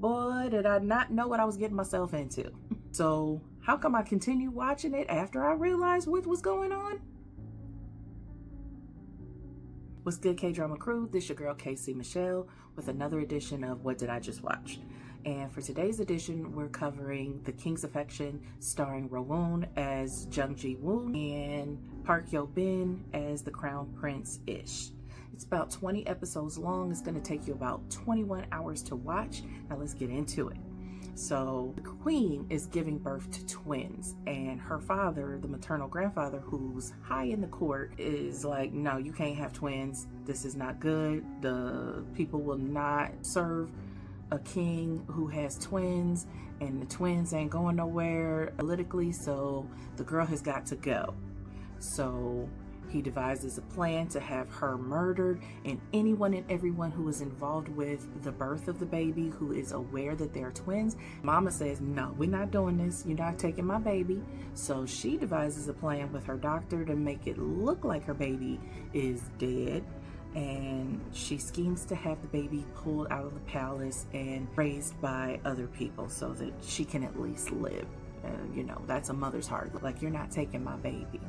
boy, did I not know what I was getting myself into. So how come I continue watching it after I realized what was going on? What's good, K-Drama crew? This your girl, KC Michelle, with another edition of What Did I Just Watch? And for today's edition, we're covering The King's Affection, starring Rowoon as Jungji and Park Eun-bin as the Crown Prince-ish. It's about 20 episodes long. It's going to take you about 21 hours to watch. Now let's get into it. So the queen is giving birth to twins, and her father, the maternal grandfather, who's high in the court, is like, no, you can't have twins. This is not good. The people will not serve a king who has twins, and the twins ain't going nowhere politically, so the girl has got to go. So he devises a plan to have her murdered, and anyone and everyone who is involved with the birth of the baby, who is aware that they're twins. Mama says, no, we're not doing this. You're not taking my baby. So she devises a plan with her doctor to make it look like her baby is dead. And she schemes to have the baby pulled out of the palace and raised by other people so that she can at least live. You know, that's a mother's heart. Like, you're not taking my baby.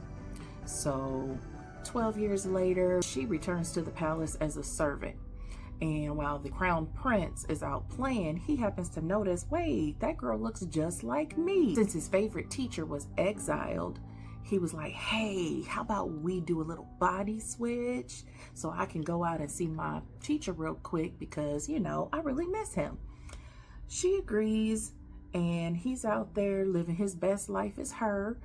So 12 years later, she returns to the palace as a servant. And while the crown prince is out playing, he happens to notice, wait, that girl looks just like me. Since his favorite teacher was exiled, he was like, hey, how about we do a little body switch so I can go out and see my teacher real quick because, you know, I really miss him. She agrees, and he's out there living his best life as her.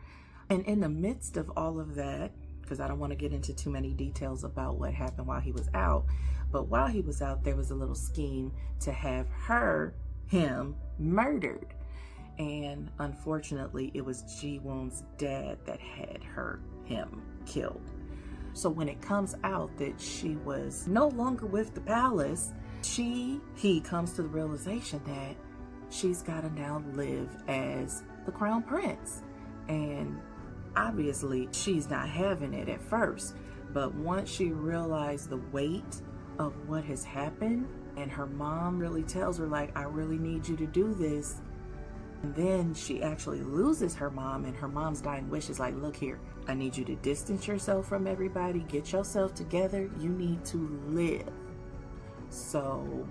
And in the midst of all of that, because I don't want to get into too many details about what happened while he was out, but while he was out, there was a little scheme to have him murdered. And unfortunately, it was Ji-woon's dad that had him killed. So when it comes out that she was no longer with the palace, he comes to the realization that she's got to now live as the crown prince. And obviously, she's not having it at first, but once she realized the weight of what has happened, and her mom really tells her, like, I really need you to do this. And then she actually loses her mom, and her mom's dying wish is like, look here, I need you to distance yourself from everybody, get yourself together, you need to live. So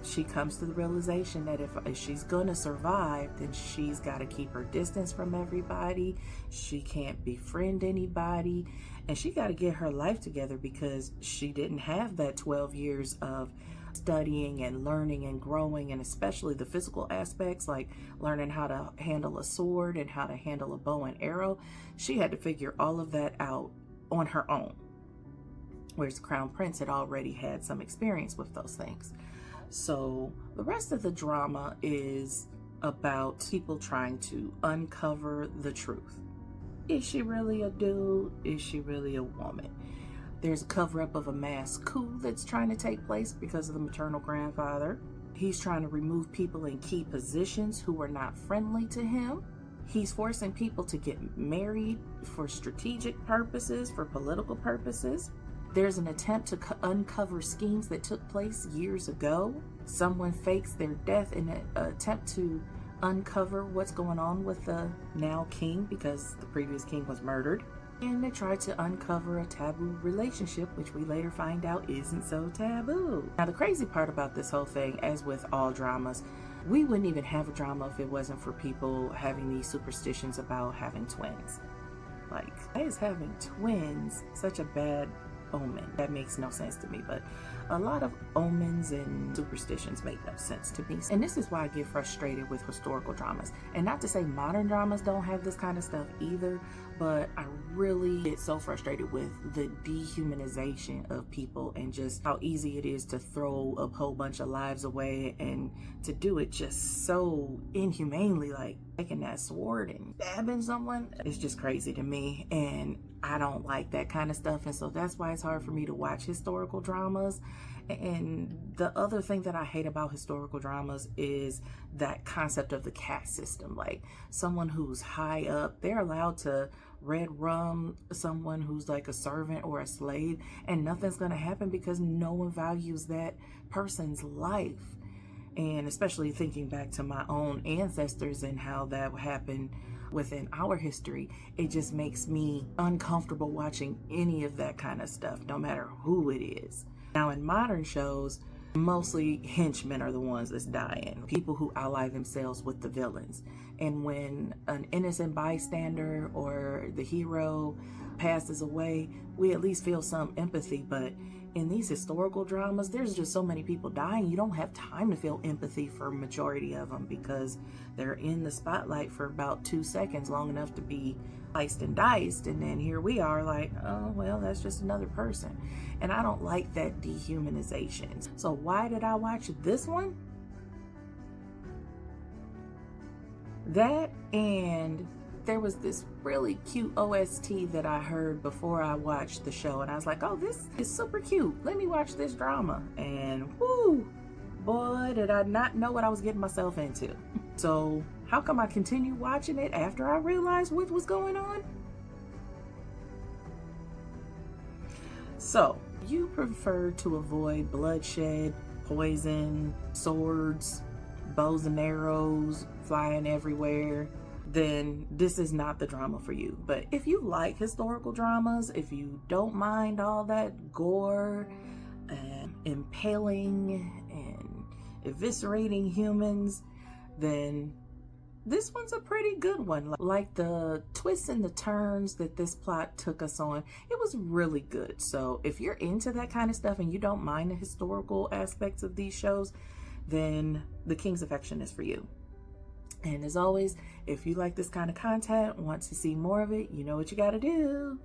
she comes to the realization that if she's gonna survive, then she's got to keep her distance from everybody. She can't befriend anybody, and she got to get her life together because she didn't have that 12 years of studying and learning and growing, and especially the physical aspects like learning how to handle a sword and how to handle a bow and arrow. She had to figure all of that out on her own, whereas the crown prince had already had some experience with those things. So the rest of the drama is about people trying to uncover the truth. Is she really a dude? Is she really a woman? There's a cover-up of a mass coup that's trying to take place because of the maternal grandfather. He's trying to remove people in key positions who are not friendly to him. He's forcing people to get married for strategic purposes, for political purposes. There's an attempt to uncover schemes that took place years ago. Someone fakes their death in an attempt to uncover what's going on with the now king because the previous king was murdered. And they tried to uncover a taboo relationship, which we later find out isn't so taboo. Now, the crazy part about this whole thing, as with all dramas, we wouldn't even have a drama if it wasn't for people having these superstitions about having twins. Like, why is having twins such a bad omen? That makes no sense to me, but a lot of omens and superstitions make no sense to me. And this is why I get frustrated with historical dramas. And not to say modern dramas don't have this kind of stuff either, but I really get so frustrated with the dehumanization of people and just how easy it is to throw a whole bunch of lives away and to do it just so inhumanely, like taking that sword and stabbing someone. It's just crazy to me, and I don't like that kind of stuff. And so that's why it's hard for me to watch historical dramas. And the other thing that I hate about historical dramas is that concept of the caste system. Like, someone who's high up, they're allowed to red rum someone who's like a servant or a slave, and nothing's going to happen because no one values that person's life. And especially thinking back to my own ancestors and how that happened within our history, it just makes me uncomfortable watching any of that kind of stuff, no matter who it is. Now, in modern shows, mostly henchmen are the ones that's dying, people who ally themselves with the villains. And when an innocent bystander or the hero passes away, we at least feel some empathy. But in these historical dramas, there's just so many people dying, you don't have time to feel empathy for a majority of them because they're in the spotlight for about 2 seconds, long enough to be sliced and diced, and then here we are like, oh well, that's just another person. And I don't like that dehumanization. So why did I watch this one? That, and there was this really cute OST that I heard before I watched the show, and I was like, oh, this is super cute, let me watch this drama. And whoo, boy, did I not know what I was getting myself into. So how come I continued watching it after I realized what was going on? So you prefer to avoid bloodshed, poison, swords, bows and arrows flying everywhere, then this is not the drama for you. But if you like historical dramas, if you don't mind all that gore and impaling and eviscerating humans, then this one's a pretty good one. Like the twists and the turns that this plot took us on, it was really good. So if you're into that kind of stuff and you don't mind the historical aspects of these shows, then The King's Affection is for you. And as always, if you like this kind of content, want to see more of it, you know what you gotta do.